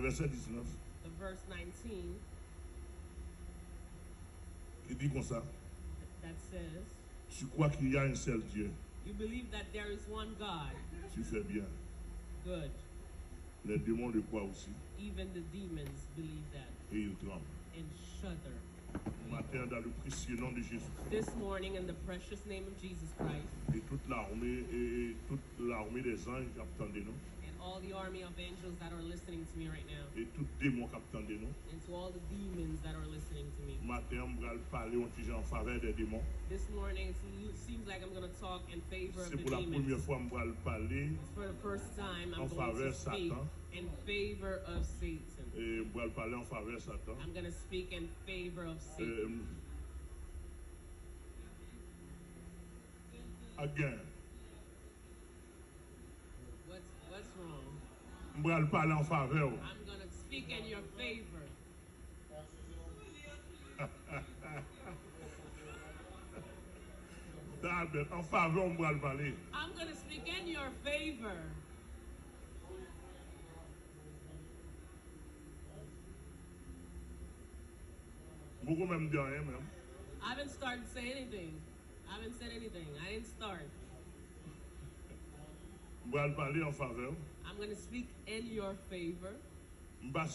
Verset 19. The verse 19. Il dit comme ça. That says, Tu crois qu'il y a un seul Dieu. you believe that there is one God. Tu fais bien. Good. Les démons le croient aussi. Even the demons believe that Et ils tremblent. and shudder. Matin, dans le précieux nom de Jésus. This morning, in the precious name of Jesus Christ, Et toute l'armée des anges qui attendent nous. and all the army of angels that are listening to me right now, Et tout démon qui attendent nous. and to all the demons that are listening to me. Matin, on va parler en faveur des démons. This morning, it seems like I'm going to talk in favor of C'est the pour la première demons. fois que je vais parler For the first time, I'm en going faveur to speak Satan. in favor of Satan. et je vais parler en faveur de Satan. I'm going to speak in favor of Satan. Again. What's wrong? Je vais parler en faveur. I'm going to speak in your favor. En faveur, je vais parler. I'm going to speak in your favor. Beaucoup même dit rien même. I haven't started to say anything. I haven't said anything. I didn't start. Je vais parler en faveur. I'm going to speak in your favor. Je vais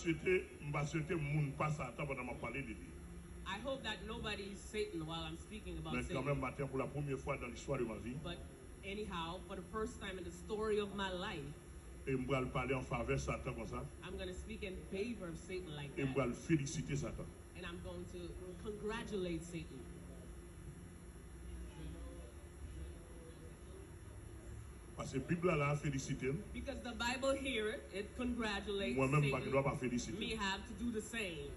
souhaiter moun pas Satan pendant que je parler de lui. I hope that nobody is Satan while I'm speaking about Mais quand même Satan. matin pour la première fois dans l'histoire de ma vie, But anyhow, for the first time in the story of my life, et je vais parler en faveur de Satan comme ça. I'm going to speak in favor of Satan like Et je that. vais féliciter Satan. And I'm going to congratulate Satan. Parce que la Bible là a félicité. Because the Bible here, it congratulates Moi-même, je ne dois pas Satan. féliciter. Me have to do the same.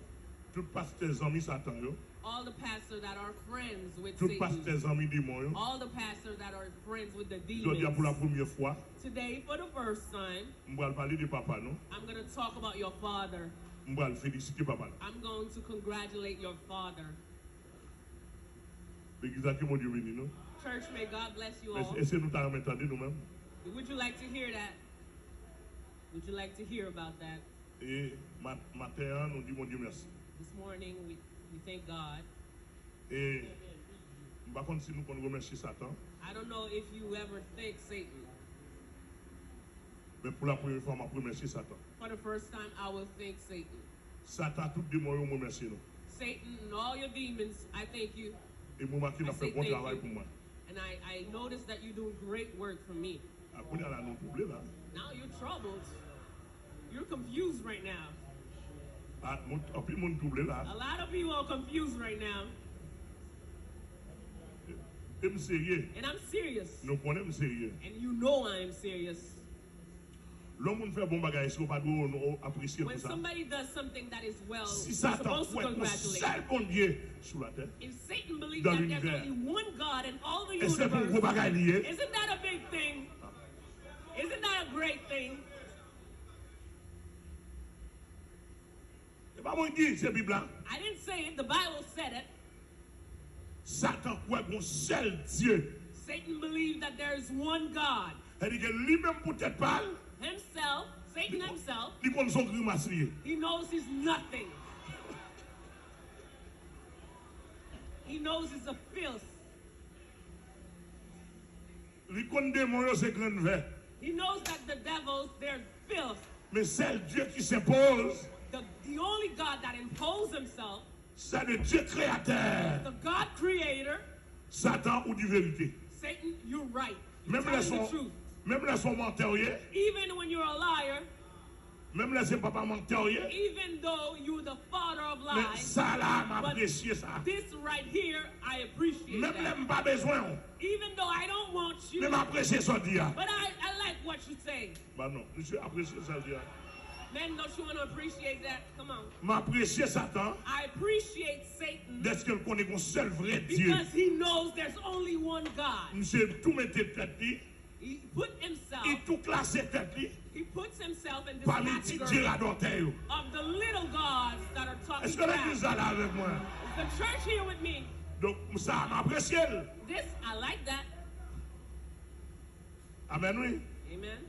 Tout pasteur amis Satan yo. All the pastors that are friends with Tout Satan. pasteur amis démon yo. All the pastors that are friends with the Je dis pour la demons. première fois, Today, for the first time, je vais parler de papa non. I'm going to talk about your father. Je vais féliciter papa. I'm going to congratulate your father. Exactement Dieu béni non. Church, may God bless you all. Est-ce que nous t'avons entendu nous-mêmes? Would you like to hear that? Would you like to hear about that? Et matin, nous disons mon Dieu merci. This morning, we thank God. Et par contre, si nous pouvons remercier Satan, I don't know if you ever thank Satan. mais pour la première fois, je remercie Satan. For the first time, I will thank Satan. Satan, tout démon, je remercie nous. Satan and all your demons, I thank you. Et moi, qui I a fait say bon thank travail pour you. moi. And I noticed that you do great work for me. Après, il y a un problème là. Now you're troubled. You're confused right now. Après, mon trouble là. A lot of people are confused right now. Et je suis sérieux. And I'm serious. Nous connaissons sérieux. And you know I am serious. L'homme fait bon bagage, si on pas apprécier When pour ça. somebody does something that is well, Si you're Satan supposed to croit qu'on congratulate. seul bon Dieu sur la terre, If Satan believes Dans that there's l'univers. only one God in all the et c'est pour gros universe, bagage lié, isn't that a big thing? Isn't that a great thing? c'est pas moi qui dis, c'est la Bible là. I didn't say it, the Bible said it. Satan croit qu'on seul Dieu. Satan believed that there is one God. Elle dit que lui-même peut-être pas, Himself, Satan himself, il connaît son grimace lié. he knows he's nothing. He knows he's a filth. Il connaît des moyens, c'est grand vert. He knows that the devils, they're filth. Mais c'est Dieu qui s'impose, The only God that imposed himself, c'est le Dieu créateur. the God creator, Satan ou dit vérité. Satan, you're right. You're Même telling the truth. les son menteur, Even when you're a liar, même les papa menteur, even though you're the father of mais lies, ça là, but m'apprécier ça. this right here, I appreciate Même that. les pas besoin, Even though I don't want you, mais m'apprécier ça dire. but I like what you say. Bah non, je apprécie ça dire. Men, don't you want to appreciate that? Come on. M'apprécier Satan, I appreciate Satan d'être qu'il connaît qu'on seul vrai Dieu. because he knows there's only one God. Monsieur tout mette tête li, He put himself, il tout classe tête li, he puts himself in this parmi les category Dieu adoptés. of the little gods that are talking Est-ce que l'église back. là avec moi? The church here with me. Donc ça m'apprécier. This, I like that. Amen oui. Amen.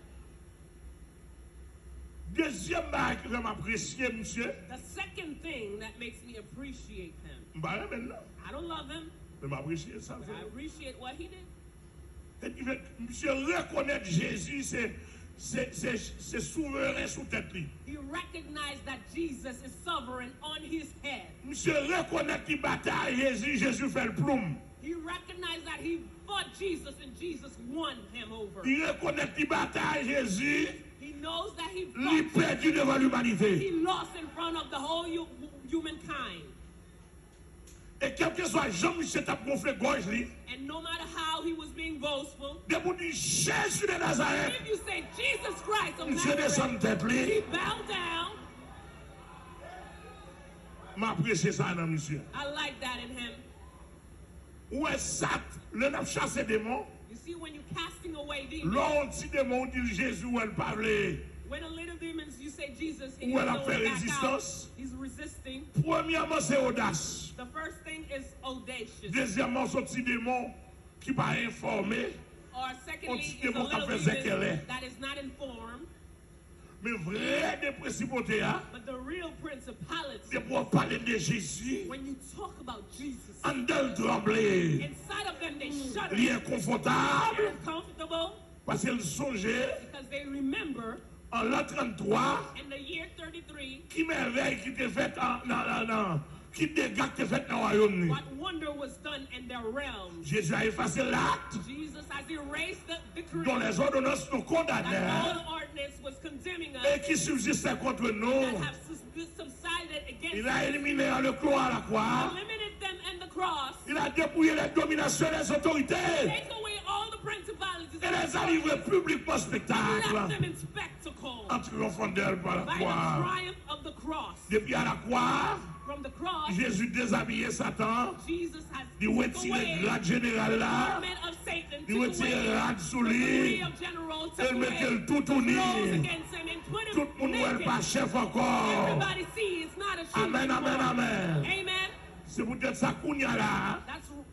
Deuxième bail que j'aime apprécier, monsieur. The second thing that makes me appreciate him. Bah, maintenant. I don't love him, Mais m'apprécier ça. but I appreciate what he did. Et qui fait, monsieur, reconnaître Jésus, c'est souverain sous tête. He recognized that Jesus is sovereign on his head. Monsieur, reconnaître qu'il bataille Jésus, Jésus fait le ploum. He recognized that he fought Jesus and Jesus won him over. Il reconnaît qu'il bataille Jésus, He knows that he il fought. perdu devant l'humanité. He lost in front of the whole humankind. Et quel que soit Jean, monsieur t'a gonflé gorge, lui. And no matter how he was being boastful, De vous dire Jésus de Nazareth, if you say Jesus Christ of monsieur descend Nazareth, tête, lui. he bowed down. M'apprécier ça, non, monsieur. I like that in him. Où est ça? Le n'a chassé démon. You see, when you're casting away demons, L'on dit démon, dit Jésus, où elle parle. when a little demons, you say Jesus, and Où he elle a goes fait back out. résistance. He's resisting. Premièrement, c'est audace. The first thing is audacious. Deuxièmement, son petit démon qui va informer. Or secondly, petit is a démon qui a little fait demon zékelé. that is not informed. Mais vrai des principautés, hein, But the real principality, c'est pour parler de Jésus. when you talk about Jesus, En d'elle trembler. inside of them they shudder. Il est inconfortable. They're uncomfortable Parce qu'elle songeait because they remember en l'an 33. in the year 33 Qui merveille qui t'est faite qui dégâts qui t'est fait dans le royaume. what wonder was done in their realm. Jésus a effacé l'acte Jesus has erased the decree dont les ordonnances nous that condamnaient all ordinance was condemning us et qui subsistait contre nous. that have subsided against Il a us. éliminé le clou à la croix. Eliminated them and the cross. Il a dépouillé les dominations et les autorités Take away all the principalities et and les a livrés publiquement left spectacle them in spectacle en triomphant d'elle par la by the croix. triumph of the cross. Depuis à la croix, From the cross, Jésus déshabillé Satan, Jesus has il took retire away le grade général the là, garment of Satan, il took retire away le grade sous the degree lui, of general, et took il met away le tout rose uni. against him and put Tout him le monde n'est naked. pas chef encore. Everybody see it's not a sheep Amen, amen, anymore. amen. Amen. C'est peut-être ça qu'on y a là.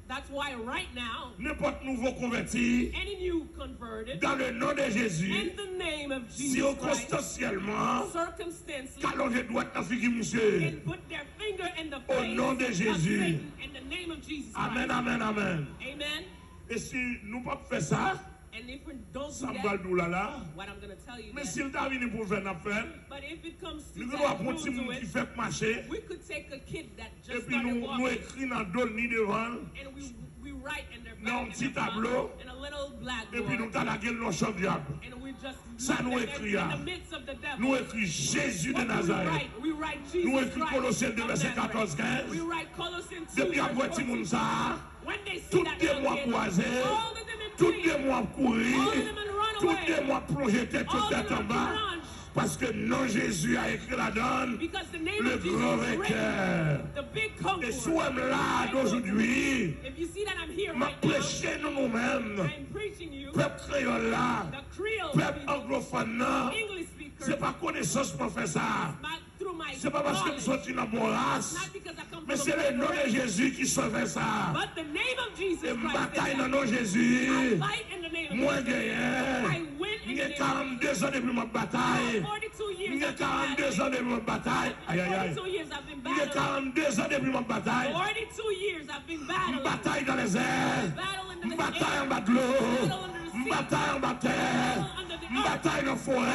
That's why right now, N'importe nouveau converti, any new converted, dans le nom de Jésus, in the name of Jesus Christ, circonstanciellement, circumstances, qu'allons-je doit en figure, monsieur. can put their finger in the Au face nom de of Jésus. Satan in the name of Jesus Amen, Christ. amen, amen. Amen. Et si nous ne pas faire ça, And if we don't do ça me that, va le là. what I'm going to tell you Mais that, s'il t'a venu pour faire l'affaire, but if it comes to nous that, devons we'll prendre un petit do monde qui it. fait marcher, We could take a kid that et just puis started nous walking écrivons dans le ni devant, and we write in their dans un back petit in, their tableau, front, in a little et blackboard, puis nous t'as la gueule dans le diable. and we just Ça look nous at écrit, them hein. in the midst of the devil. Nous écrit Jésus de What do Nazareth. we write Nous Jesus écrit Christ Colossiens 2, of verset Nazareth. 14-15. We write Colossians 2, Depuis verse après, 14. Timoun ça, When they see tout that des young mois kid, croisés, all of them in tout flee, des mois courir, all of them in run tout away, des mois plonger tête all sur of tête them en in bas, plunge, parce que non Jésus a écrit la donne, because the name le of Jesus grand is written, vainqueur. the big Et si conqueror. on est là d'aujourd'hui, If you see that I'm here m'a right now, prêché nous-mêmes, I'm preaching you peuple créole là, the Creole peuple people, anglophone là, English speakers, c'est pas connaissance pour faire ça. through my C'est pas parce que nous knowledge, sommes dans mon race, not because I come mais from c'est a le nom de Jésus qui sauve ça. but the name of Jesus Et Christ. bataille is dans that. nom I Jésus. fight in the name of Moi Jesus. gagné. I win in the J'ai name of 42 ans depuis ma bataille. 42 years J'ai I've been 42 ans depuis ma bataille. Aïe aïe aïe. 42 years I've been J'ai battling. 42 ans depuis ma bataille. 42 years I've been battling. Bataille dans les airs. Battle in the Bataille en air. bas de l'eau. Battle under the sea. Bataille en bas de terre. Battle under the earth. Bataille dans la forêt.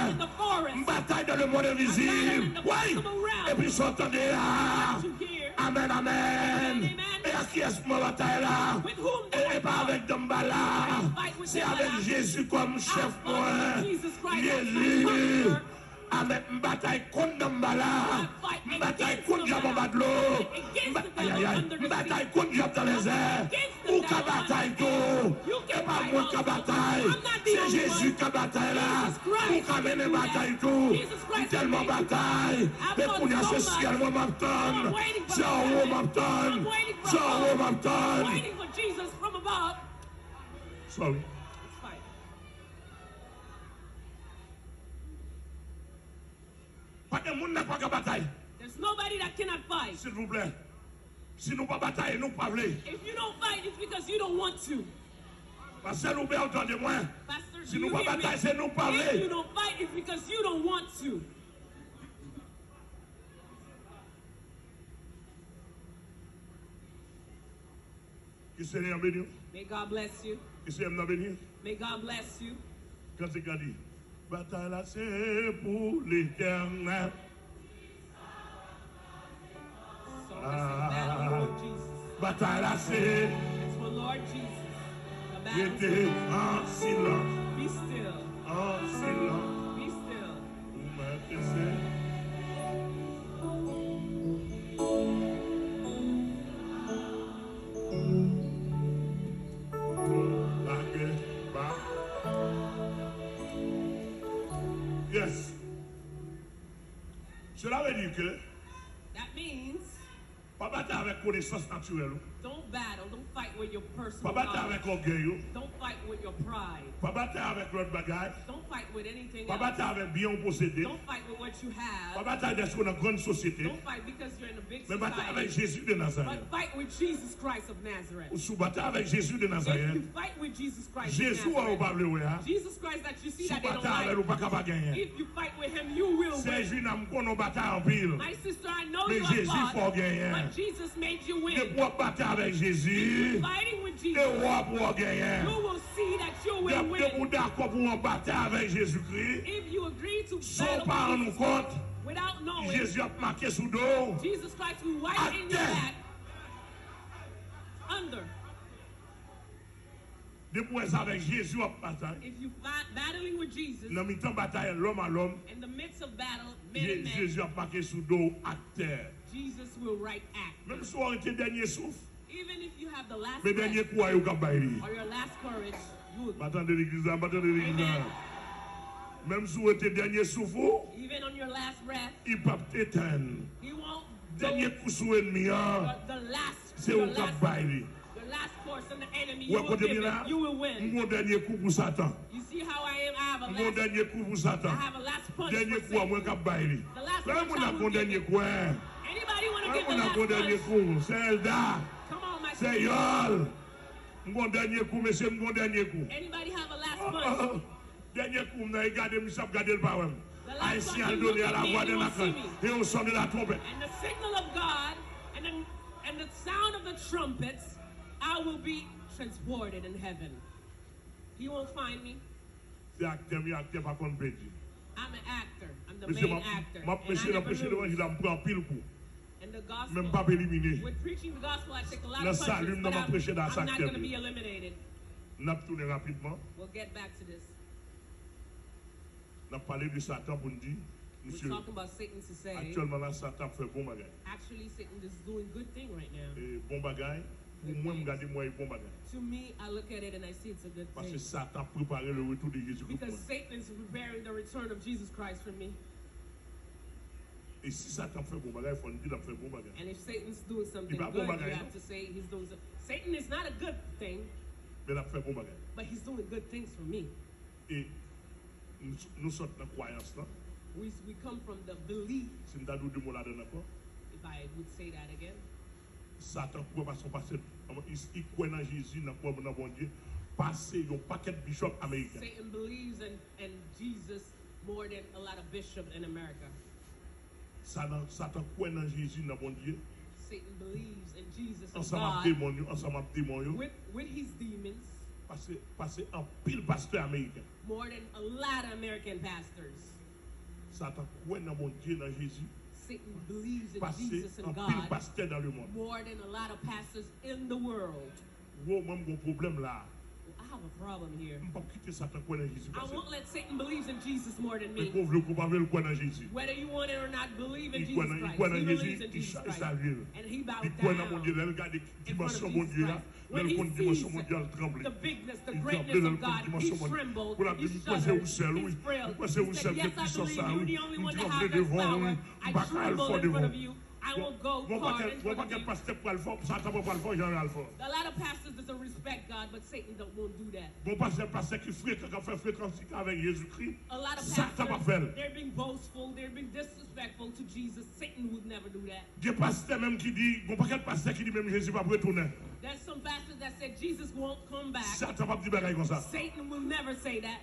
In the forest. Bataille dans le monde invisible. Oui. Et puis s'entendez là. To hear. Amen, amen. Et à qui est-ce que ma bataille là? With whom do I Et pas avec Dambala. C'est avec Jésus comme chef moi. Jésus. Avec une bataille contre Dambala. Une bataille contre Diable en bas de l'eau. Aïe aïe aïe. Une bataille contre Diable dans les airs. Ou qu'à bataille tout. Et pas moi qu'à bataille. C'est Jésus qui a bataille là. Ou qu'à mener bataille tout. Tellement bataille. Et pour dire c'est ciel moi m'attend. C'est en haut m'attend. C'est en haut m'attend. waiting for Jesus from above. Sorry. Let's fight. Pas de monde n'a pas qu'à bataille. There's nobody that cannot fight. S'il vous plaît. Si nous pas batailler, nous pas voulons. If you don't fight, it's because you don't want to. Parce que nous bien entendez moi. Pasteur, Si nous pas bataille, c'est nous parler. If you don't fight, it's because you don't want to. Que Seigneur bénisse. May God bless you. Que Seigneur bénisse. May God bless you. Quand c'est qu'on dit, bataille là c'est pour l'éternel. So battle, Lord Jesus. Bataille là c'est It's for Lord Jesus. The battle. Restez en silence. Be still. En silence. Be still. Vous m'appelez. Yes. Cela veut dire que That means pas battre avec connaissance naturelle, don't battle, don't fight with your pas personal battre knowledge. avec orgueil, Don't fight with your pride. pas battre avec l'autre bagage, Don't fight with anything pas else. battre avec bien possédé, Don't fight with what you pas have. battre avec une grande société, Don't fight because you're in a big mais battre avec society. Jésus de Nazareth. But fight with Jesus Christ of Nazareth. Ou sous battre avec Jésus de If Nazareth, you fight with Jesus Christ of Jésus a ou Nazareth, pas le Jesus Christ that you see sous that they don't battre avec like, ou pas capable gagner. if you fight with him, you will C'est win. juste n'a qu'on bataille en pile. My sister, I know Mais you have Jésus fought, faut gagner. but Jesus made you Et win. pour battre avec Jésus, Fighting with et Jesus, roi pour gagner. you will see that you will De win. vous d'accord pour en battre avec Jésus-Christ, If you agree to sans battle pas with nous Jesus compte, without knowing, Jésus a marqué sous dos. Jesus Christ will wipe in your Acte. back under. De pour avec Jésus en bataille. If you fight battling with Jesus, Dans le temps bataille l'homme à l'homme, in the midst of battle, men and men, Jésus a marqué sous dos à terre. Jesus will right act. Même si on était dernier souffle, Even if you have the last mais breath dernier coup à vous bailler. or your last courage, you will. M'attendez l'église, m'attendez l'église. Amen. Même si on était dernier souffle, Even on your last breath, il peut t'éteindre. he won't. Dernier coup sur l'ennemi, The last, c'est your où qu'a last, bailler. the last course on the enemy, Ou you à will côté give de là, it. You will win. mon dernier coup pour Satan. You see how I am? I have a Mon last. dernier coup pour Satan. I have a last punch Dernier for coup à moi Satan. qu'a bailler. The last Là, punch mon I a will mon give dernier it. coup, hein. Anybody want to Là, give the mon a last mon dernier punch? coup. C'est Elda. Come on, my C'est sister. Yol. Mon dernier coup, monsieur, mon dernier coup. Anybody have a last punch? Dernier coup, on a regardé, je vais regarder le parole. The last Haïtien a time you donné look à at la me, voix you de will la see crème. me. Et au son de la trompette. And the signal of God and the sound of the trumpets, I will be transported in heaven. He won't find me. C'est acteur, mais acteur pas qu'on peut dire. I'm an actor. I'm the Monsieur, main actor. m'a And I prêché, never lose. l'évangile, il me prend pile coup. And the Même gospel, pas éliminer. with preaching the gospel, I take a lot Le of salut, punches, nous but m'avons prêché dans I'm chaque not going to terme. be eliminated. N'a tourné rapidement. We'll get back to this. N'a parlé de Satan pour nous dire, We're monsieur, talking about Satan to say, actuellement là, Satan fait bon bagage. actually, Satan is doing good thing right now. Et bon bagage, pour moi, je regarde moi, bon bagage. To me, I look at it and I see it's a good Parce que thing. Satan prépare le retour de Jésus pour moi. Because Satan is preparing the return of Jesus Christ for me. Et si Satan fait bon bagage, il faut nous dire qu'il fait bon bagage. And if Satan's doing something va good, bon you bagage, have to say he's doing something. Satan is not a good thing, Mais il a fait bon bagage. but he's doing good things for me. Et nous sommes dans la croyance là. We come from the belief, Si nous avons deux mots là-dedans, if I would say that again. Satan pourrait pas son passé. Il croit dans Jésus, dans bon Dieu. Passer un paquet de bishops américains. Satan believes in Jesus more than a lot of bishops in America. Satan croit dans Jésus, dans bon Dieu. Satan believes in Jesus and Ensemble avec God démons, ensemble avec démons. with his demons Passer en pile pasteur américain. more than a lot of American pastors. Satan croit dans mon Dieu, dans Jésus. Satan believes in Passer Jesus en and pile God pasteur dans le monde. more than a lot of pastors in the world. Wow, même un problème là. I have a problem here. Je ne peux pas quitter Satan croit dans Jésus. I won't let Satan believes in Jesus more than Mais me. qu'on veut qu'on va le croire dans Jésus. Whether you want it or not, believe in Il Jesus croit dans Christ. He believes Jésus, in Jesus il Christ. s'allume. And he bowed Il croit dans mon Dieu, down il regarde la in front dimension of mon Jesus Dieu là. Christ. When Il he compte dimension sees mondiale tremble. the bigness, the Il greatness tremble, of il God, compte he dimension mondiale. trembled, Pour la he Bible, moi c'est où seul, shuddered, oui. he's thrilled. Moi c'est où He seul said, que yes, I puissance believe ça, you're oui. the only Il one that tremble has that devant, power. oui. I Pas qu'à le tremble faire in front devant. of you. I won't go Mon far paquet, in front of you. pasteur pour le fort, Satan pour le fort, j'en ai le fort. A lot of pastors doesn't respect God, but Satan won't do that. Bon pasteur qui fréquente, qui fait fréquence avec Jésus-Christ, A lot of Satan va pastors, faire. they're being boastful, they're being disrespectful to Jesus. Satan would never do that. Des pasteurs même qui dit, bon paquet de pasteurs qui dit même Jésus va retourner. There's some pastors that said Jesus won't come back. Satan va dire bagaille comme ça. Satan will never say that.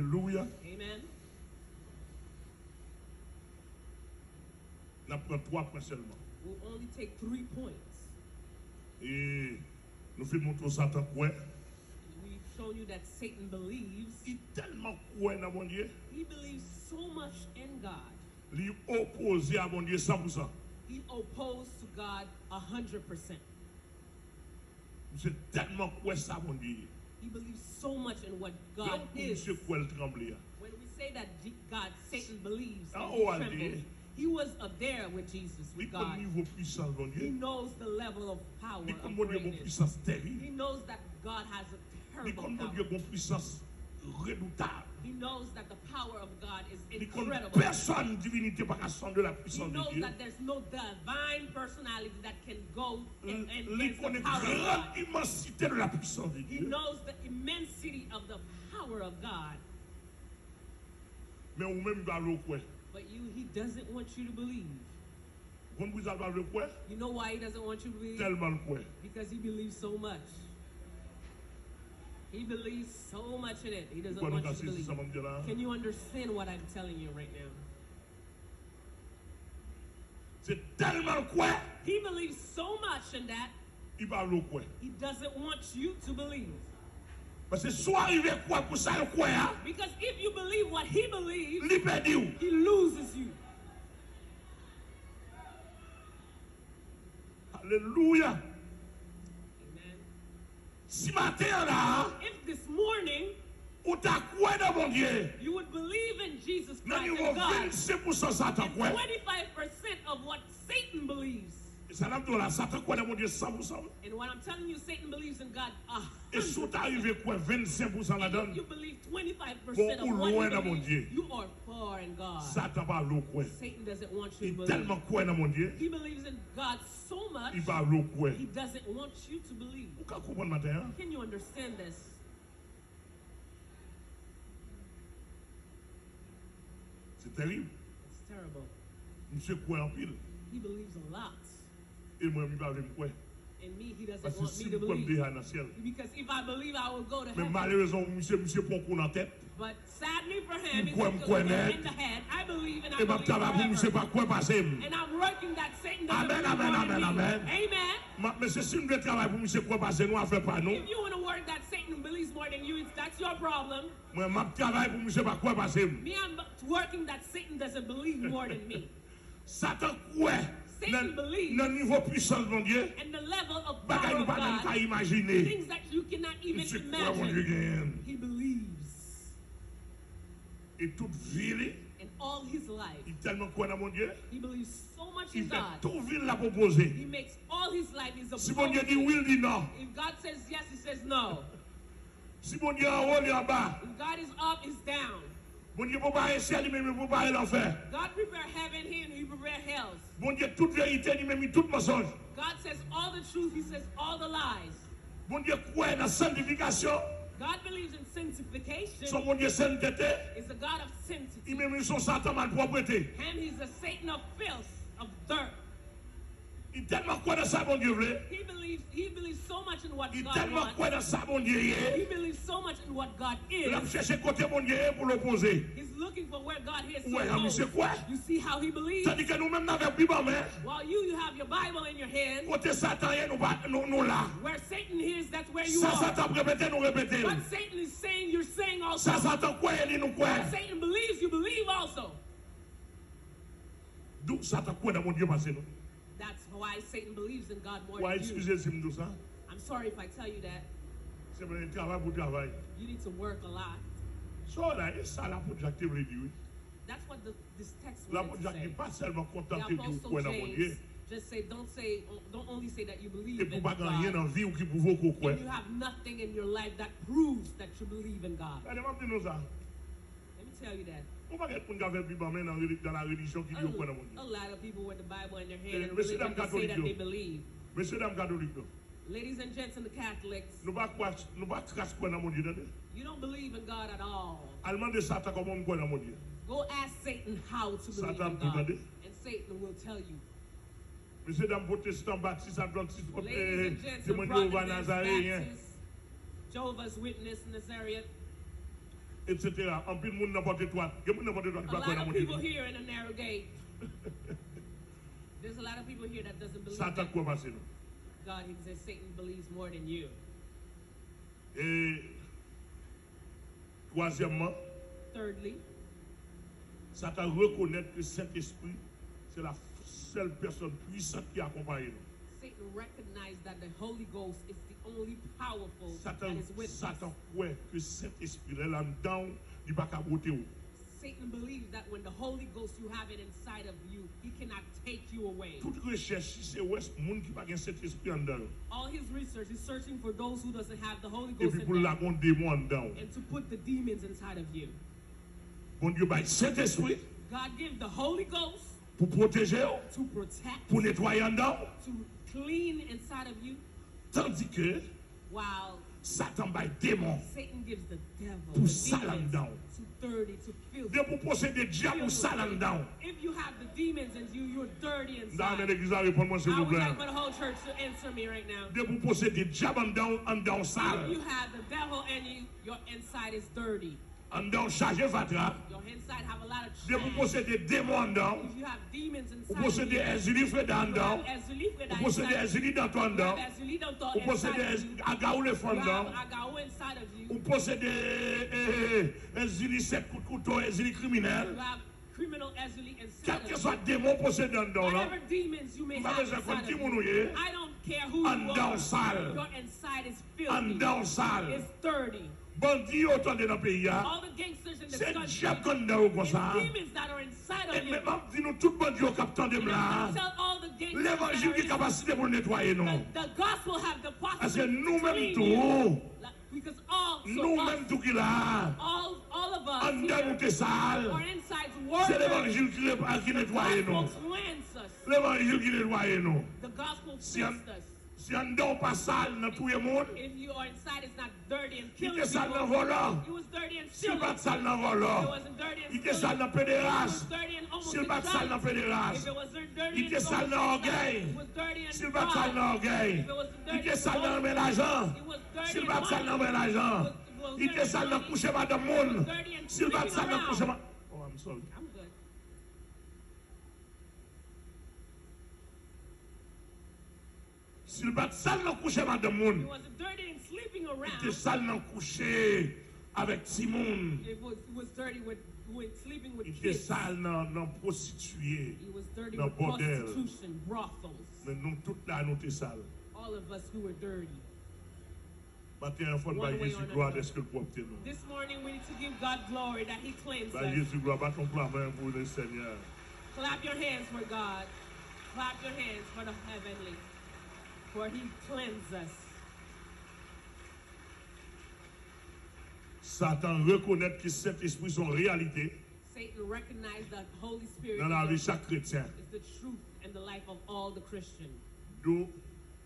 Alléluia. Amen. On prend 3 points seulement. We'll only take 3 points. Et nous faisons montrer Satan quoi. We've shown you that Satan believes. Il tellement croit dans mon Dieu. He believes so much in God. Il opposé à mon Dieu 100%. He opposed to God 100%. C'est tellement quoi ça mon Dieu. He believes so much in what God is. Monsieur quoi le trembler. When we say that God, Satan believes, and Oh, he Aldi. trembles, he was there with Jesus, Il with connaît God. niveau puissance mon He Dieu. knows the level of power, Il of connaît mon Dieu greatness. puissance terrible. He knows that God has a Il terrible connaît mon power. Dieu puissance redoutable. He knows that the power of God is Il connaît incredible. personne divinité pas de la He puissance de knows Dieu. that there's no divine personality that can go and Il against the connaît power of grande God. immensité de la puissance de He Dieu. knows the immensity of the power of God. Mais ou même il quoi. But he doesn't want you to believe. Quand vous avez quoi? You know why he doesn't want you to believe? Tellement quoi. Because he believes so much. He believes so much in it. He doesn't Pourquoi want nous you to casser believe. ça mon Dieu là? Can you understand what I'm telling you right now? C'est tellement quoi? He believes so much in that, Il parle quoi? he doesn't want you to believe. Parce que soit arrivé quoi pour ça le quoi? Because if you believe what he believes, Il perdu ou? he loses you. Alléluia. Amen. Si matin là, If this morning ou t'as quoi dans mon Dieu? you would believe in Jesus Nan Christ niveau and God, 25% Satan and quoi? 25% of what Satan believes. Et ça n'a pas la Satan quoi dans mon Dieu 100%. And what I'm telling you, Satan believes in God. Et si t'as arrivé quoi 25% And là-dedans? if you believe 25% Bon, of ou what loin he dans mon believes, Dieu. you are far in God. Satan parle quoi? Satan doesn't want you Il to est believe. tellement quoi dans mon Dieu? He believes in God so much, Il parle quoi? he doesn't want you to believe. Vous comprenez matin? Hein? Can you understand this? C'est terrible. It's terrible. Monsieur quoi en pile? He believes a lot. Et moi, je parle quoi? In me, he doesn't Parce que want si me vous to pouvez me believe. dire dans le ciel. Because if I believe, I will go to Mais heaven. malheureusement, monsieur prend coup dans la tête. But sadly for him, Quoi, it's quoi, in net. the head. I believe and I Et ma believe travail pour monsieur forever. pas quoi passer. And I'm working that Satan doesn't Amen, believe amen, more than amen, me. amen. Amen. Mais si nous devons travailler pour monsieur quoi passer, nous ne faisons pas nous. If you want to work that Satan believes more than you, that's your problem. Moi, je travaille pour monsieur pas quoi passer. Me, I'm working that Satan doesn't believe more than me. Satan quoi? Satan believes. Dans le niveau puissance de mon Dieu, And the level of bagay power nous of pas même pas God, imaginer. things that you cannot even Monsieur quoi mon Dieu imagine, gagne. he believes. Et toute ville, In all his life, il est tellement quoi dans mon Dieu? he believes so much Il in fait God. toute ville la proposer. He makes all his life his Si mon Dieu dit opposing. oui, il dit non. If God says yes, he says no. Si mon Dieu est en haut, il est en bas. If God is up, he's down. Mon Dieu prépare le ciel, il même prépare l'enfer. God prepare heaven here and he prepare hell. Mon Dieu, toute vérité, il même tout mensonge. God says all the truth, he says all the lies. Mon Dieu croit dans la sanctification. God believes in sanctification. Son mon Dieu sainteté. Is a God of Il sanctity. même son Satan mal propreté. And he's a Satan of filth, of dirt. Il tellement quoi dans ça, mon Dieu voulait. He believes so much in what Il God tellement wants. quoi dans ça, mon Dieu est. He believes so much in what God Il a is. cherché côté mon Dieu est pour l'opposer. He's looking for where God is. Ouais, mais c'est quoi? You see how he believes? Tandis que nous-mêmes, nous avons Bible en main. While you have your Bible in your hand, Côté Satan, nous là. where Satan is, that's where you Ça, are. Satan répété, nous répéter. What Satan is saying, you're saying also. Ça, Satan quoi, il dit nous quoi. What Satan believes, you believe also. D'où Satan quoi dans mon Dieu passé, nous. That's why Satan believes in God more Ouais, than you. excusez si je me dis ça. I'm sorry if I tell you that. C'est un travail pour travail. You need to work a lot. Ça, là, et ça, là, pour Jacques, tu veux dire. That's what this text Là, wanted pour to Jacques, say. pas seulement The content que Dieu Apostle croit dans mon Dieu. James just don't only say that you believe Et pour in pas gagner God. dans la vie ou qui prouve qu'on croit. And you have nothing in your life that proves that you believe in God. Allez, moi, dis-nous ça. Let me tell you that. On va être pour nous faire Bible en main dans la religion qui dit qu'on croit dans mon Dieu. A lot of people with the Bible in their hand and Monsieur, believe dame and they say that they catholique, believe. Messieurs, dames catholiques, Ladies and gents and the Catholics, nous ne pouvons pas cracher quoi dans mon Dieu. you don't believe in God at all. Allemand de Satan, comment on croit dans mon Dieu. Go ask Satan how to believe Satan in peut God. demander. And Satan will tell you. Messieurs, dames protestants, baptistes, adventistes, Ladies and gents and témoins de Jéhovah, Protestants, Nazaréens. Baptists, Jehovah's Witness, Nazareth, etc. En plus, monde n'importe quoi. Il y a n'importe quoi qui A va lot connaître of mon people Dieu. here in a narrow gate. There's a lot of people here that doesn't believe Satan that quoi passer nous? God, he says Satan believes more than you. Et troisièmement, Thirdly, Satan reconnaît que Saint-Esprit, c'est la seule personne puissante qui accompagne nous. Satan recognized that the Holy Ghost is the only powerful Satan, that is with us. Satan croit que Saint-Esprit, là, là dedans, il va pas capoter ou. Satan believes that when the Holy Ghost, you have it inside of you, he cannot take you away. Toute recherche, c'est où est-ce monde qui pas gain Saint-Esprit en dedans. All his research is searching for those who doesn't have the Holy Et Ghost puis in pour them, la gon démon en dedans. and to put the demons inside of you. Bon Dieu, bah, Saint-Esprit, God give the Holy Ghost pour protéger, to protect, pour nettoyer en dedans. to clean inside of you, Tandis que while Satan bah, démon Satan gives the devil pour the sale en demons dedans. to dirty, to filthy. De pour posséder diable pour sale en dedans. If you have the demons in you, you're dirty Dans inside. l'église, répondez-moi s'il I vous would plaît. like for the whole church to answer me right now. De pour posséder diable en dedans If sale. you have the devil in you, your inside is dirty. En dedans chargé fatra. Your inside have a lot of De pour trash. posséder démon en dedans. If you have demons Vous inside of possédez you, un zili frais en you dedans. have Ezulifred Vous possédez un inside of you. zili dans ton You dedans. have Ezulidonto Vous possédez inside of you. un agaou le fond You dedans. have Agao inside of you. Vous possédez un zili 7 coups de couteau, un zili criminel. You have criminal Ezuli Quel inside que of soit you. démon possédé en dedans là. Whatever demons you may Pas have besoin de inside qui of mon you, noué. I don't care who En you dedans are. sale. Your inside is En filthy. dedans sale. It's dirty. Bandit autant dans le pays. All the gangsters in the C'est country, diable qu'on a comme it's ça. demons that are inside of Et you. même dis nous tout bandit au capitaine de And là. I'm gonna tell all the gangsters that L'évangile are qui est in capacité pour nettoyer nous. the gospel have the Parce que possibility to nous-mêmes clean you. tout. Because all, so Nous-mêmes tout qui là. all of us En dedans here, nous t'es sale. our insides C'est work. l'évangile qui nettoie nous. Gospel cleanse us. L'évangile qui nettoie nous. The gospel Si en fixed us. si en dedans pas sale dans tout le monde. If your inside is not dirty and Il killing était sale dans people, volant. it was dirty and S'il stealing. pas sale dans It volant. wasn't dirty and Il était stealing. sale dans It pédérace. was dirty and almost S'il pas sale dans pédérace. If it was dirty Il and était sale dans orgueil. it was dirty and S'il pas sale dans orgueil. If it was Il dirty était sale dans le l'argent. it was dirty S'il and pas sale dans money. l'argent. It was Il était dirty sale dans money. coucher madame monde. Dirty and S'il pas sleeping sale dans around. coucher madame. Oh, I'm sorry. I'm good. S'il pas sale dans coucher madame It monde. wasn't dirty and sleeping Il était around. sale dans coucher avec Simon. It was dirty with sleeping with Il était kids. sale dans prostituée. It was dirty dans with bordel. prostitution, brothels. Mais nous toute là nous t'es sale. All of us who were dirty. Matin, il faut One que way Jésus or gloire another. d'est-ce que le propre nous. This morning we need to give God glory that He cleansed Bah, us. Jésus gloire, bat ton plan main pour le Seigneur. Clap your hands for God. Clap your hands for the heavenly. For He cleansed us. Satan reconnaît que cet esprit son réalité Satan recognized that Holy Spirit dans la vie de is chaque chrétien. the truth and the life of all the Christians. D'où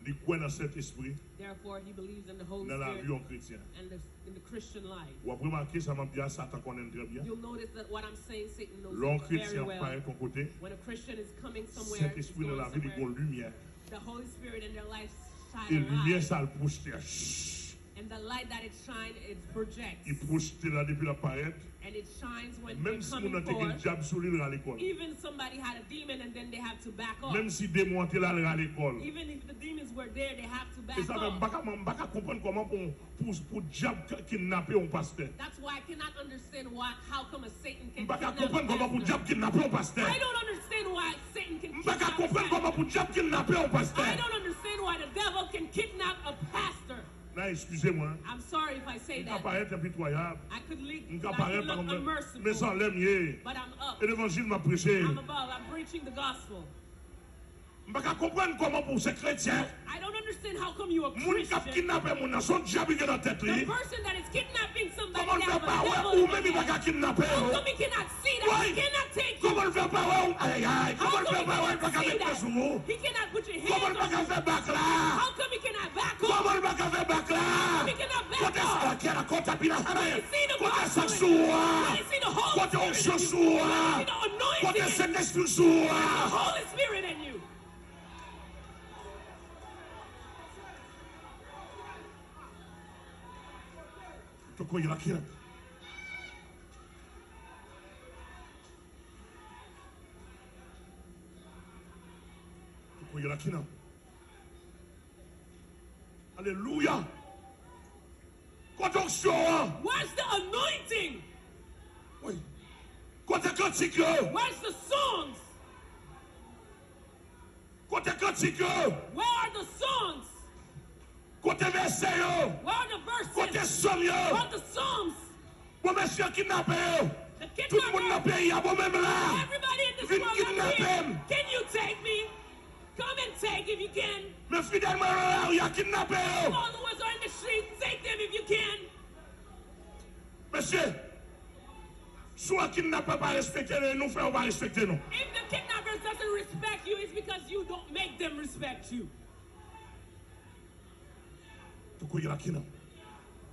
il croit dans cet esprit Therefore, he believes in the Holy dans la vie Spirit en chrétien. and in the Christian life. Vous avez remarqué, ça m'a bien, Satan connaît très bien. You'll notice that what I'm saying, Satan knows L'homme very chrétien well. paraît ton côté. When a Christian is coming somewhere, Cet he's esprit dans going la vie, il y a somewhere, une lumière. the Holy Spirit in their life Et shine a lumière, light. ça le projette. Chut. And the light that it shines, it projects. Il projette là depuis la paraître. And it shines when Même they're si coming on a été un forth. diable sur l'île à l'école. Even somebody had a demon and then they have to back off. Même si démon était là à l'école. Even if the demons were there, they have to back Et ça même off. pas comprendre comment pour diable kidnapper un pasteur. That's why I cannot understand how come a Satan can Pas kidnap comprendre comment pour a diable kidnapper un pasteur. pastor. I don't understand why Satan can Pas kidnap a comprendre comment pastor. pour diable kidnapper un pasteur. I don't understand why the devil can kidnap a pastor. Là, excusez-moi. I'm sorry if I say Il that. apparaît impitoyable. I could Il look apparaît par unmerciful, mais sans l'aimier. but I'm up. Et l'évangile m'a prêché. I'm above. I'm preaching the gospel. Pas comprendre comment pour ces chrétiens, I don't understand how come you're a moun qui Christian. kidnapper moun son diable qui est dans la tête. The person that is kidnapping somebody Comment le has faire pas a ouais devil ou in même their il va head. pas kidnapper. How come he cannot see that? Ouais. He cannot take you. Comment le faire pas ouais aïe aïe. How Comment le come faire he pas ouais cannot pas see mettre that? sur vous. He cannot put your Comment hands le on pas you. faire bac là. How come he cannot back off? Comment le pas faire bac là. He cannot back Côté off. ça qui a la côte à pina. see the Côté gospel ça in you. sous. When you see the Holy Côté Spirit onction in you. sous. When you see the anointing Côté in you. Saint-Esprit sous. The Holy Spirit in you. Toko yaki. la qui non. Alléluia. Conjonction. Where's the anointing? Oui. Côté cantique. Where's the songs? Côté cantique. Where are the songs? Côté verset. Where are the verses? Côté somme. Where are the psalms? Bon monsieur kidnappé. The Tout le monde dans le kidnappers. pays, bon même là. Everybody in this Vin world kidnapper. are here. Can you take me? Come and take if you can. Mais fidèlement, il y a kidnappé. Followers are in the streets. Take them if you can. Monsieur, soit kidnappé pas respecter nous, on va respecter nous. If the kidnappers doesn't respect you, it's because you don't make them respect you. Tout quoi il y a qui non?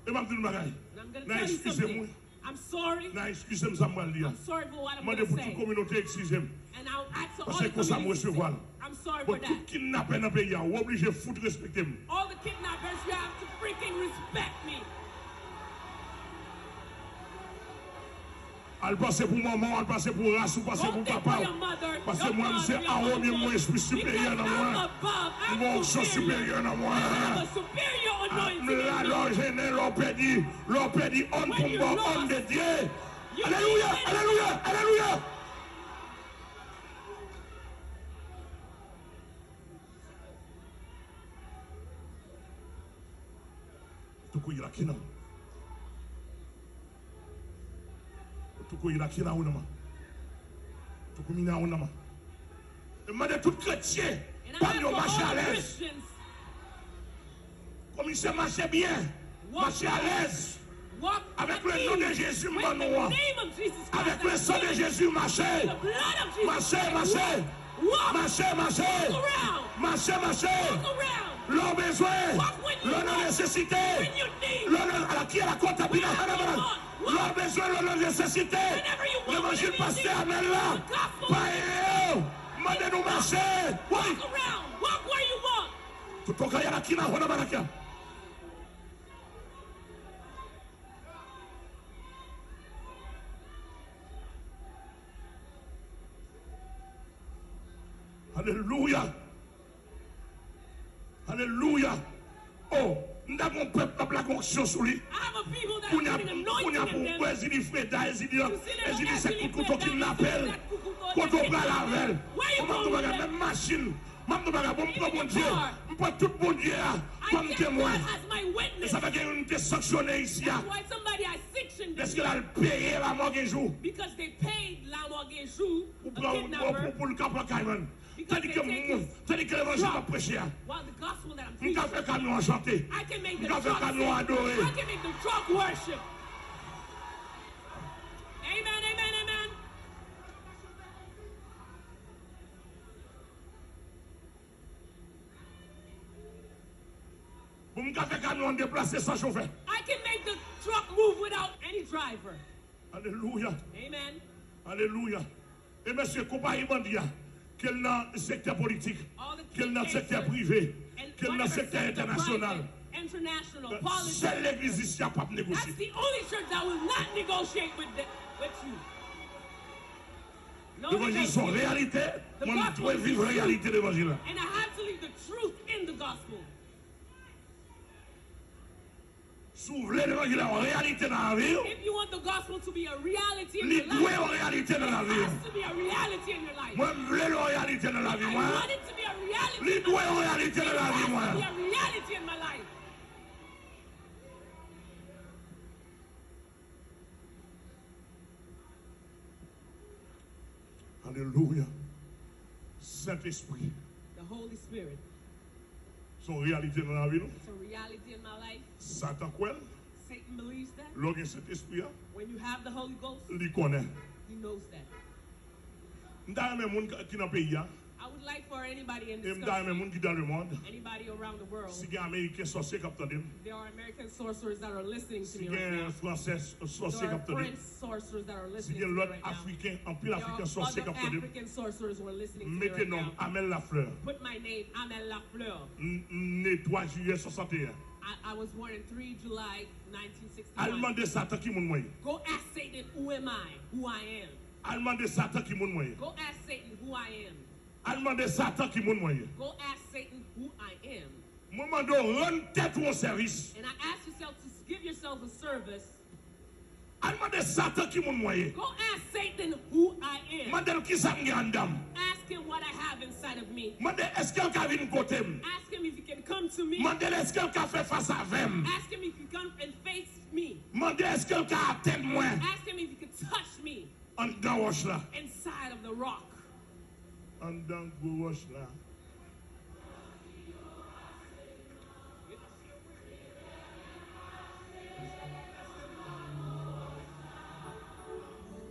Et m'a dit le bagage. And I'm going to Non, tell you excusez-moi. something. I'm sorry. Non, excusez-moi ça me dire. I'm sorry for what I'm Moi going de to pour toute say. communauté excusez-moi. And I'll ask all Parce the que comme ça me communities. recevoir. I'm sorry Pour for tout that. kidnappé dans le pays, on obligé de foutre respecter moi. All the kidnappers, you have to freaking respect me. Elle passe pour maman, elle passe pour race, elle passe Don't pour think papa. for your mother. Parce que Don't moi, think c'est for your un homme, uncle. moi, je suis supérieur Because à I'm moi. above. Mon I'm sont superior. supérieurs à moi. I have a superior anointing in Là, me. l'on peut dire, on When you combat, lost, homme de Dieu. you Alléluia, need it. alléluia, alléluia. Tout coup, il a qui non? Tout coup, il a qui non? Tout coup, il a qui non? Demandez tout chrétien, And pas I de have marcher for à all l'aise. Christians, Comme il sait marcher bien, marcher à l'aise. walk Avec at le nom de ease. Jésus, With mon the roi. name of Jesus Christ. Avec le sang de and Jésus, marchez. the blood of Jesus Marchez, Christ. marchez. Walk, Marchez, marchez. walk around. Marchez, marchez. Walk around. L'homme besoin. Walk when you L'homme want. nécessité. When you need. L'homme à qui est la compte à Whenever you want. l'homme besoin, l'homme nécessité. Whenever you want. L'évangile Whenever you pasteur need. amel là. The gospel. Païen. Mandez-nous marcher. Oui. Walk around. Walk where you want. Tout le monde a la qui n'a pas de baraka. Alléluia. Alléluia. Oh, nous avons un peuple qui a la fonction sur lui. I have a people that On are a putting anointing in them. pour Ezili Freda, Ezili c'est pour tout qui l'appelle. Quand Quand on va la veille, on va faire même machine. Je vais bon Dieu. Je vais tout bon Dieu comme témoin. as my Et witness. ça va être sanctionné ici. That's why somebody has sanctioned Est-ce them. qu'elle a payé la mort un jour? Because they paid Lamorgejou, Pour a kidnapper, pour le camp Caïman. Tandis que l'évangile va prêcher. while the gospel that I'm Je vais preaching, faire camion chanter. I can make Je the vais faire truck sing. camion adorer. I can make the truck worship. Amen, amen, amen. Je vais faire camion déplacer sans chauffeur. I can make the truck move without any driver. Alléluia. Amen. Alléluia. Et monsieur, compagnie bandia, quel dans le secteur politique, All the quel dans le secteur cases privé, and quel dans le whatever secteur sector, international. private, international, politics. Seule l'église ici n'a pas négocié. That's the only church that will not negotiate with you. No L'évangile sont negotiation. réalité. The Moi, je gospel dois is vivre la the réalité de l'évangile. And I have to leave the truth in the gospel. S'ouvrir l'évangile en réalité dans la vie, If you want the gospel to be a reality in il your doit life, en réalité dans la it vie. has to be a reality in your life. Moi, je veux la réalité dans la vie. I Moi, want it to be a reality il in my doit life. en réalité It dans la vie. has to be Moi, a reality in my life. alléluia. Saint-Esprit, The Holy Spirit. son réalité dans la vie. It's a reality in my life. Satan quoi? Satan believes that. L'orgue Saint-Esprit, When you have the Holy Ghost, il connaît. he knows that. Nous avons des gens qui dans le pays. I would like for anybody in Et this nous avons des country, gens qui dans le monde. anybody around the world, Si il y a un Américain sorcier qui attend, there are American sorcerers that are listening to si me il y a right un now. Français sorcier There qui are attend, French sorcerers that are si listening il y a to me l'autre right now. Africain, un pile There africain are sorcier qui other attend, African sorcerers who are listening to me mettez right nom now. Amel Lafleur. Put my name, Amel Lafleur. Né 3 juillet 61. I was born in 3 July Allemand 1961. de Satan qui moun moyen. Go ask Satan, who am I? Who I am. Allemand de Satan qui moun moyen. Go ask Satan who I am. Allemand de Satan qui moun moyen. Go ask Satan who I am. Moment de rendre tête ou un service. And I ask yourself to give yourself a service. Allemand de Satan qui moun moyen. Go ask Satan who I am. Mandel qui ça m'y andam. Ask him what I have inside of me. Mandel est-ce qu'elle a venu côté? Ask him if he can come to me. Mandel est-ce qu'elle a fait face à moi? Ask him if he can come and face me. Mandel est-ce qu'elle a atteint moi? Ask him if he can touch me. En dans roche là. Inside of the rock. En dans roche là.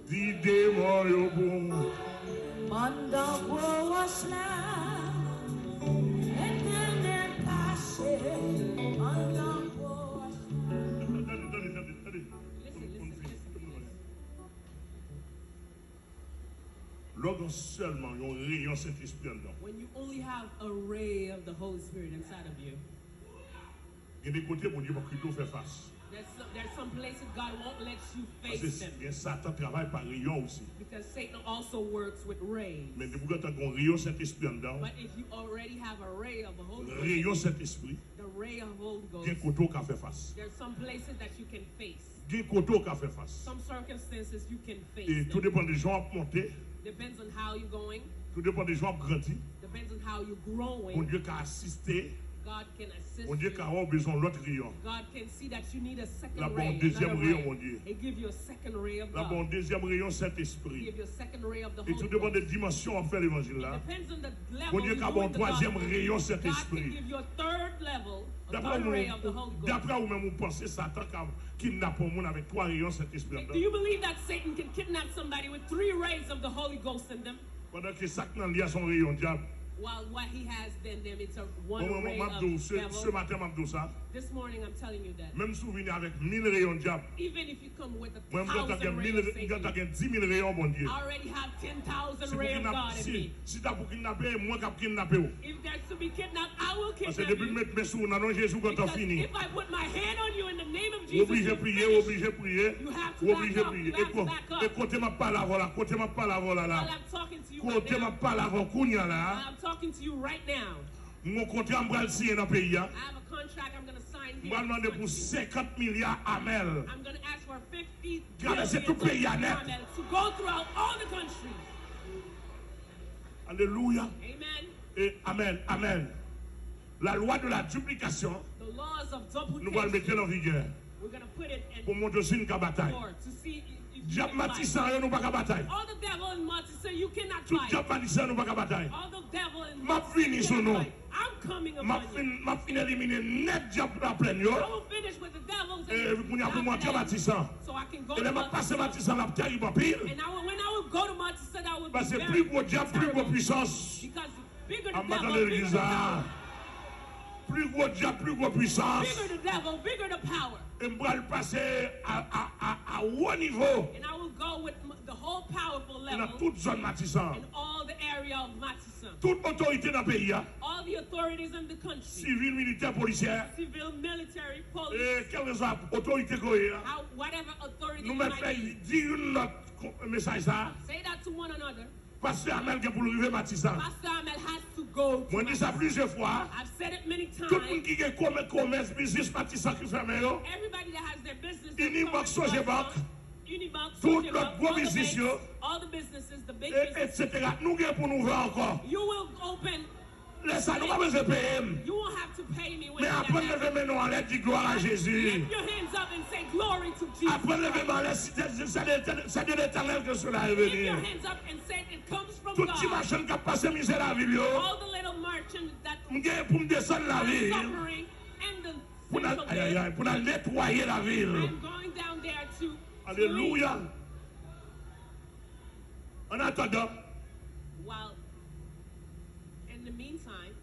Di démon yo bon. Manda gros la, éternel passé. Manda gros. Listen. Lorsque seulement un rayon Saint-Esprit dedans. When you only have a ray of the Holy Spirit inside of you, Il y a des côtés pour Dieu pour que tout fait face. there's some places God won't let you Parce face them. que Satan travaille par rayon aussi. Because Satan also works with rays. Mais vous avez un rayon Saint-Esprit dedans. But if you already have a ray of the Holy Ghost, Rayon Saint-Esprit. the ray of the Holy Il y a Ghost, un côté qui fait face. there's some places that you can face. Il y a un côté qui fait face. Some circumstances you can Et face. tout them. dépend des gens qui montent. Depends on how you're going. Tout dépend des gens qui grandissent. Depends on how you're Mon growing. Dieu qui a assisté. God can assist Mon Dieu you. qui a besoin de l'autre rayon. God can see that you need a second Là-bas, ray. un deuxième Another rayon, ray. mon Dieu. He give you a second ray of Là-bas, God. un deuxième rayon He Saint-Esprit. give you a second ray of the Et tout Holy dépend des Ghost. dimensions en fait l'évangile là. Depends on the level Mon Dieu you qui a go un in the troisième gospel. rayon God can Saint-Esprit. give you a third level, a third ray of the Holy Ghost. D'après vous-même, vous pensez Satan qui kidnappe un monde avec trois rayons Saint-Esprit. Do you believe that Satan can kidnap somebody with 3 rays of the Holy Ghost in them? Pendant que Satan a son rayon diable. While what he has in them, it's a one Bon, ray Mabdou, of ce devil. matin, Mabdou ça. This morning I'm telling you that. Même si vous venez avec 1000 rayons diable. Even if you come with Moi, 1,000 rays of Satan, j'ai 10 000 rayons, mon Dieu. I already have 10,000 Si rays of God in me. t'as pour kidnapper, moi qui kidnapper. If there's to be kidnapped, I will Parce que kidnap depuis que you. mettre mes sous dans le nom de Jésus quand on Because fini. if I put my hand on you in the name of Jesus, Obligé you're prier, finished. obligé prier. You have to Obligé back up. prier. You have to back up. Et côté ma pas la voilà, côté ma pas la voilà While là. I'm talking to you right Côté ma now, pas la voilà, kounya while là. I'm talking to you right now, Mon contrat en bral signé dans le pays. I have a contract I'm going to sign Je here. vais demander pour 50 milliards amel. I'm going to ask for 50 Regardez, c'est tout pays à net. billion to go throughout all the countries. Alléluia. Amen. Et amen, amen. La loi de la duplication, The laws of nous allons le mettre duplication, en vigueur. we're going to put it Pour in montrer aussi une bataille. force to see if you Diable can fight. matissant, nous pas qu'à bataille. All the devil in Matissa, you cannot Tout fight. diable matissant, nous pas qu'à bataille. All the devil in Ma Matissa, fini you son nom. cannot fight. I'm coming Ma upon you. fin éliminer net diable la pleine yo. I will finish with the devils Et vous n'y a pour montrer matissant. so I can go Et to les ma passer Matissa. matissant la terrible pile. And when I would go to Matissa, that would be Parce que very plus gros diable, plus gros terrible. puissance. Because bigger the En bas dans devil, bigger l'église the là. power. Plus gros diable, plus gros puissance. Bigger the devil, bigger the power. Et je vais le passer à haut niveau. And I will go with the whole powerful Dans level toute zone matissant. in all the area of Matissa. Toute autorité dans le pays. All the authorities in the country, Civil, militaire, policière. civil, military, police, Et quelle raison autorité qu'on est. whatever authority Nous you me might fait be. dire notre message ça. Say that to one another. Pasteur Amel qui est pour le river matissant. Pastor Amel has to go. Moi, je dis ça plusieurs fois. I've said it many Tout le monde times. qui a commerce, business, matissant qui ferme. Everybody that has their business, Unibank, Sogebank, Unibank, tout Sogebank, notre gros all the business, banks, all the businesses, the big et businesses, etc. Nous avons pour nous voir encore. you will open. Laisse ça, nous pas besoin de payer. You won't have to pay me when Mais that après, happens. lever mes noms en l'air, dit gloire à Jésus. Lift your hands up and say glory to Jesus. Après, lever mes noms, c'est de l'éternel que cela est Lift your venu. hands up and say it comes from Tout petit God. machin qui a passé misère la ville, All the little merchants that pour me descendre la are ville, suffering and the pour sins of aïe, aïe, this. aïe, pour nettoyer la ville. I'm going down there to Alléluia. En attendant, While in the meantime,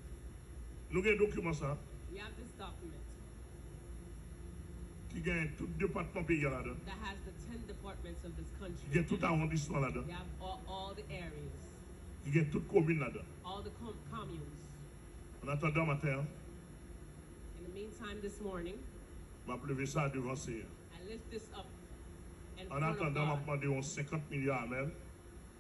nous avons un document ça, we have this document qui gagne tout département pays là-dedans. that has the 10 departments of this Qui country. gagne tout arrondissement là-dedans. We have all the areas, Qui gagne toute commune là-dedans. all the communes. En attendant matin, In the meantime, this morning, je vais lever ça devant Seigneur. I lift this up in En front of attendant, je God. vais demander 50 milliards à Mel.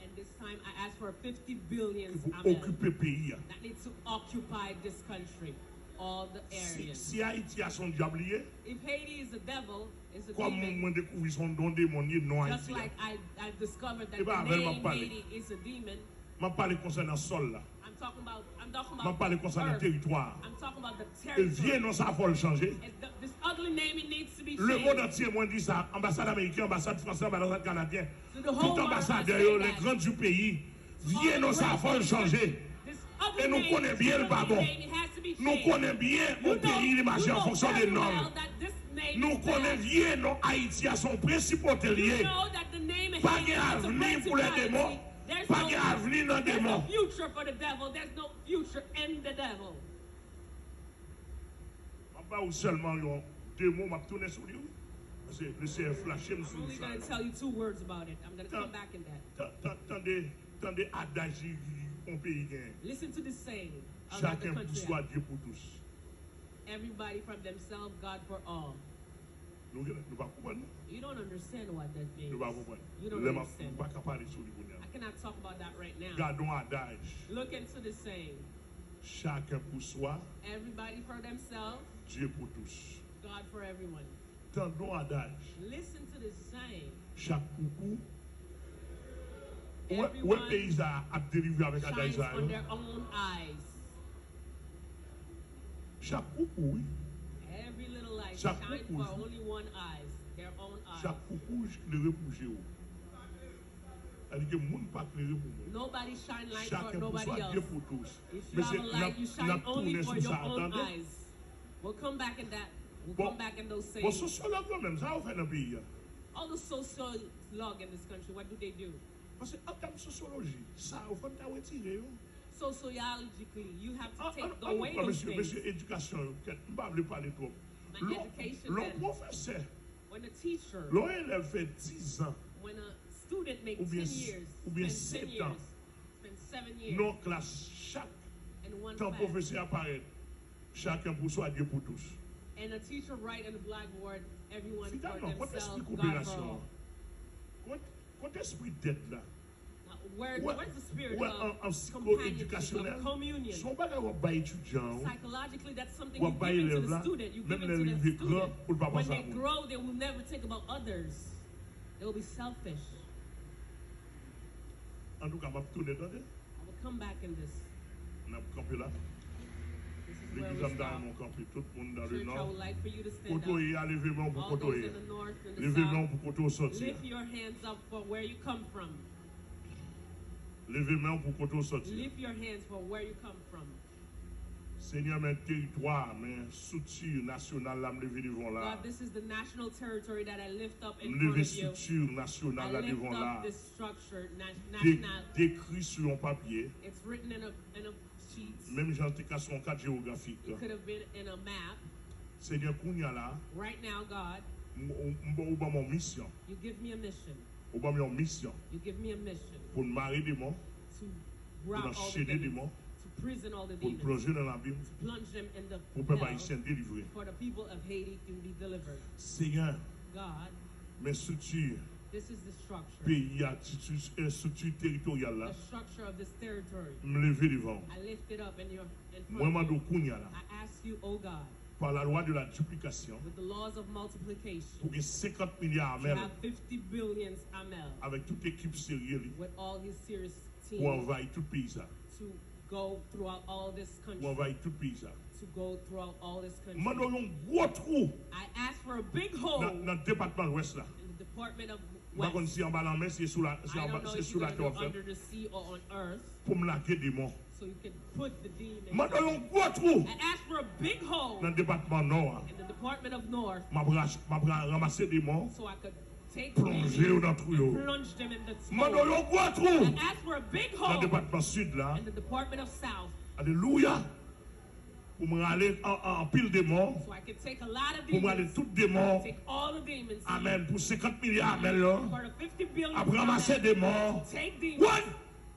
And this time I ask for 50 billion pour amel occuper pays. that needs to occupy this country, all the areas. Si Haïti a son diable lié, If Haiti is the devil, it's a comme demon. moi découvrir son don démoniaque non Just Haïti. like I've discovered that Eh ben, the avec name ma parler. Haiti is a demon. Je parle concernant le sol là. I'm talking about Je parle concernant le earth. territoire. I'm talking about the Et viens territory. non ça faut le changer. This ugly name, it needs to be Le monde changed. entier moi dit ça, ambassade américaine, ambassade française, ambassade canadienne. So the whole Tout world ambassadeur, must say les that. grands du pays, viens non ça faut le changer. This ugly Et nous name, connaissons bien le this pas ugly bon. name, it has to be Nous changed. connaissons bien You au pays les marchés en fonction des very normes. well that this name Nous is bad. connaissons bien non Haïti à son principe You hôtelier. know that the name of Pas Haiti de is a avenir pour les principality. démons. There's Pas de avenir dans les there's no démons. future for the devil. There's no future in the devil. Je ne pas seulement deux mots, je vais tourner sur lui. Parce que le CF flashé me I'm sur only ça. going to tell you 2 words about it. I'm going to come back in that. Tendez adage qu'on pays gagne. Listen to this saying about the Chacun pour country. soi, Dieu pour tous. Everybody from themselves, God for all. Nous ne pas comprendre. You don't understand what that means. Nous ne pas comprendre. You don't Nous ne understand. pas parler sur lui. I cannot talk about that right now. Gardons adage. Look into the saying. Chacun pour soi, Everybody for themselves, Dieu pour tous. God for everyone. Tendons adage. Listen to this saying. Chaque coucou. Où Everyone est pays a dérivé avec adage? shines on their own eyes. Chaque coucou, oui. Every little light Chaque shines coucou. for only one eyes, their own eyes. Chaque coucou éclairé pour Jéhovah. C'est-à-dire que le monde pas éclairé pour moi. Nobody shine light for Chacun pour nobody soi, else. Dieu pour tous. If you have a light, you n'a shine only tourné for sur your ça, own attendez. eyes. We'll come back in that. We'll Bon, come back in those bon, sayings. sociologue quand même, ça va faire dans le pays. All the sociologue in this country, what do? Parce qu'en termes de sociologie, ça, il faut t'en retirer. Sociologically, you have to take away Pourquoi, those monsieur, things. éducation, je ne vais pas parler trop. My education Le then. professeur, When a teacher, l'élève fait 10 ans, when a student makes Ou bien 10 years, ou bien spend 10 7 ans. years, spend 7 years non classe, chaque in one temps class, professeur apparaît, chacun pour soi, Dieu pour tous. and a teacher write on the blackboard, everyone for Finalement, quand themselves, esprit God for coopération, all. quand esprit d'aide là, Now, where's the spirit ouais, of en companionship, psycho-éducationnel, of communion? son bagage va pas étudiant, Psychologically, that's something Ou you pas give into élève the là, student. You même give les it to livres the grands, student. pour le pas When penser à they vous. grow, they will never think about others. They will be selfish. En tout cas, je vais tourner dans I will come back in this. on a campé là. This is where L'église we am stop. dans mon campé, tout le monde dans le Church, I nord. would like for you to stand Koto up. est à lever main pour All koto those est. in the north and the Lever main south, pour koto sortir. lift your hands up for where you come from. Lever main pour koto sortir. Lift your hands for where you come from. Seigneur, mes territoires, mes structures nationales, là, me lever devant là. God, this is the national territory that I lift up in Me front lever of you. structure I nationale là lift devant là. up this structure, Dé- national. Décrit sur un papier. It's written in a sheet. Même j'en ai sur un cadre géographique. It could have been in a map. Seigneur, kounya là, Right now, God, ou ba mon mission. you give me a mission. Ou ba mon mission. You give me a mission Pour me marier des morts, to pour rout all the enchaîner des demons, morts, to prison all the pour demons, plonger dans l'abîme, plunge them in the pour peuple hell, haïtien délivré. for the people of Haiti to be delivered. Seigneur, God, mes structures, this is the structure. pays, structure territoriale là, The structure of this territory. me lever devant. I lift it up in Moi, front m'a of you. dit kounya là, I ask you, oh God, par la loi de la duplication, with the laws of multiplication, pour que 50 milliards to amel, have 50 billion amel avec toute équipe sérieuse, with all his serious pour team envahir tout pays ça. to go throughout all this Pour country. envahir tout pays ça. To go throughout all this country. M'a donné un gros trou I ask for a big hole dans le département de l'Ouest là. in the Department of Par contre, West. si en bas la mer, c'est sous la, I don't know c'est if sous you're la going to terre, go under the sea or on earth, pour me laquer des morts. so you can put the demons. M'a donné un gros trou I ask for a big hole dans le département nord. in the Department of North, M'a ramasser des morts, so I could take the plonger demons dans le trou. and plunge them in the M'a donné hole. un gros trou I ask for a big dans le hole département sud là. in the Department of South, Alléluia. Pour me râler en pile de morts. so I could take a lot of Pour me râler demons, toutes des morts. take all the demons, Amen. Pour 50 milliards, amen là. for the 50 billion, Après ramasser des morts. take demons, Ouais.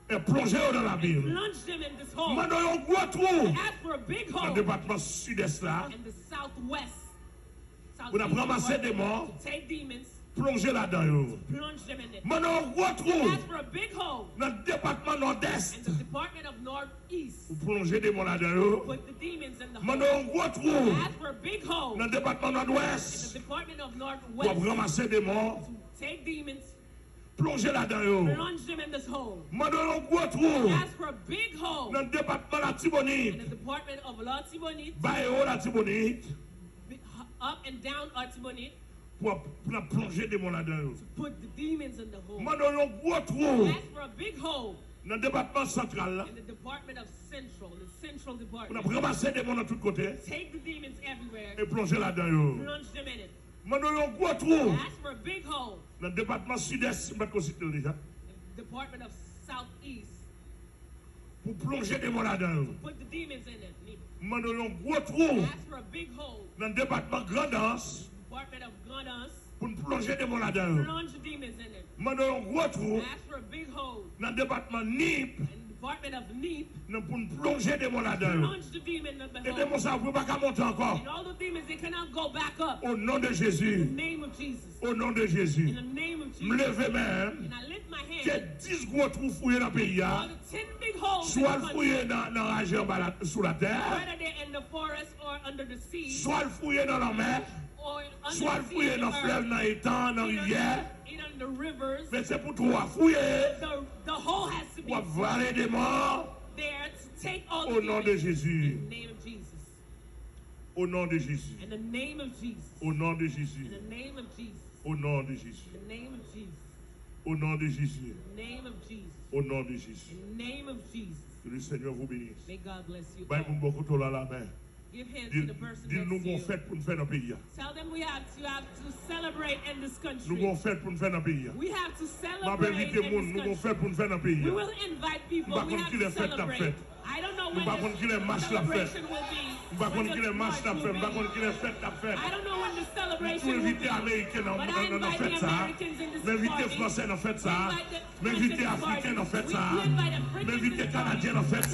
Et plonger dans la Bible. plunge them in this hole. M'a donné un gros I trou ask for a big dans le hole département sud-est là. in the southwest. Pour ramasser des morts. To take demons, Plongez là-dedans. Plunge them in it. Maintenant, on retrouve Ask for a big hole dans le département in nord-est. the department of Northeast. Vous plongez des démons là-dedans. Put the demons in the Maintenant, hole. on retrouve Ask for a big hole dans le département in the nord-ouest. department of Pour Northwest. ramasser des morts. Take demons, Plongez là-dedans. plunge them in this hole. Maintenant, on retrouve Ask for a big hole dans le département la in Tibonite. the department of Latibonite, Bayo la Tibonite. up and down Latibonite. Pour plonger des démons là-dedans. Put the demons in the hole. Maintenant, on retrouve Ask for a big hole dans le département central. Là, in the department of Central, the Central pour department. ramasser des démons de tous côtés. Take the demons everywhere, Et plonger là-dedans. plunge them in it. Maintenant, on retrouve Ask for a big hole dans le département sud-est. Je vais te citer déjà. in the department of Southeast. Pour plonger des démons là-dedans. Put the demons in it. Maintenant, on retrouve Ask for a big hole dans le département Grandance. department of Gondas. Pour plonger des démons là-dedans. Plunge the demons in it. Maintenant, on retrouve Ask for a big hole dans le département Nip. in the department of Neep. Pour plonger des démons là-dedans. Plunge the demon in the Et des hole. démons, ça ne peut pas monter encore. And all the demons, they cannot go back up. Au nom de In Jésus. the name of Jesus. Au nom de In Jésus. the name of Me Jesus. lever même. And I lift my Qu'il y ait hand. 10 gros trous fouillés dans le pays. All the 10 big holes in Soit the le country, fouillé dans la région sous la terre. whether they're in the forest or under the sea, Soit le fouillé dans la mer. or under Soit le the sea, fouillé in dans the le fleuve, earth, dans l'étang, dans la rivière. either in the rivers. Mais c'est pour toi fouiller. The hole has to be Pour avaler des morts. there to take all Au the nom de demons. Jésus. In the name of Jesus. Au nom de Jésus. In the name of Jesus. Au nom de In Jésus. the name of Jesus. Au nom de Jésus. In the name of Jesus. Au nom de Jésus. In the name of Jesus. Au nom de Jésus. In the name of Jesus. Que le Seigneur vous bénisse. May God bless you. Bye pour beaucoup de la main. Give hands to the person Dis-nous next to qu'on you. fait pour nous faire dans le pays. Tell them we have to celebrate in this Nous country. qu'on fait pour nous faire dans le pays. We have to Ma celebrate invité in monde, this nous qu'on country. fait pour nous faire dans le pays. We will invite people. Nous We pas have qui les to fêtes la celebrate. fête. I don't know Nous when pas qui les the marches la fête. celebration will be. Nous pas when qui the les marches la march fête. will Nous pas be. qui les fêtes la fête. I don't know when the Nous celebration will inviter be. Américains dans But I la invite fête the ça. Americans in this M'inviter party. Français dans fête We ça. invite the M'inviter Christian Africains dans party. fête We ça. invite Africans in M'inviter this party. Canadiens dans fête ça.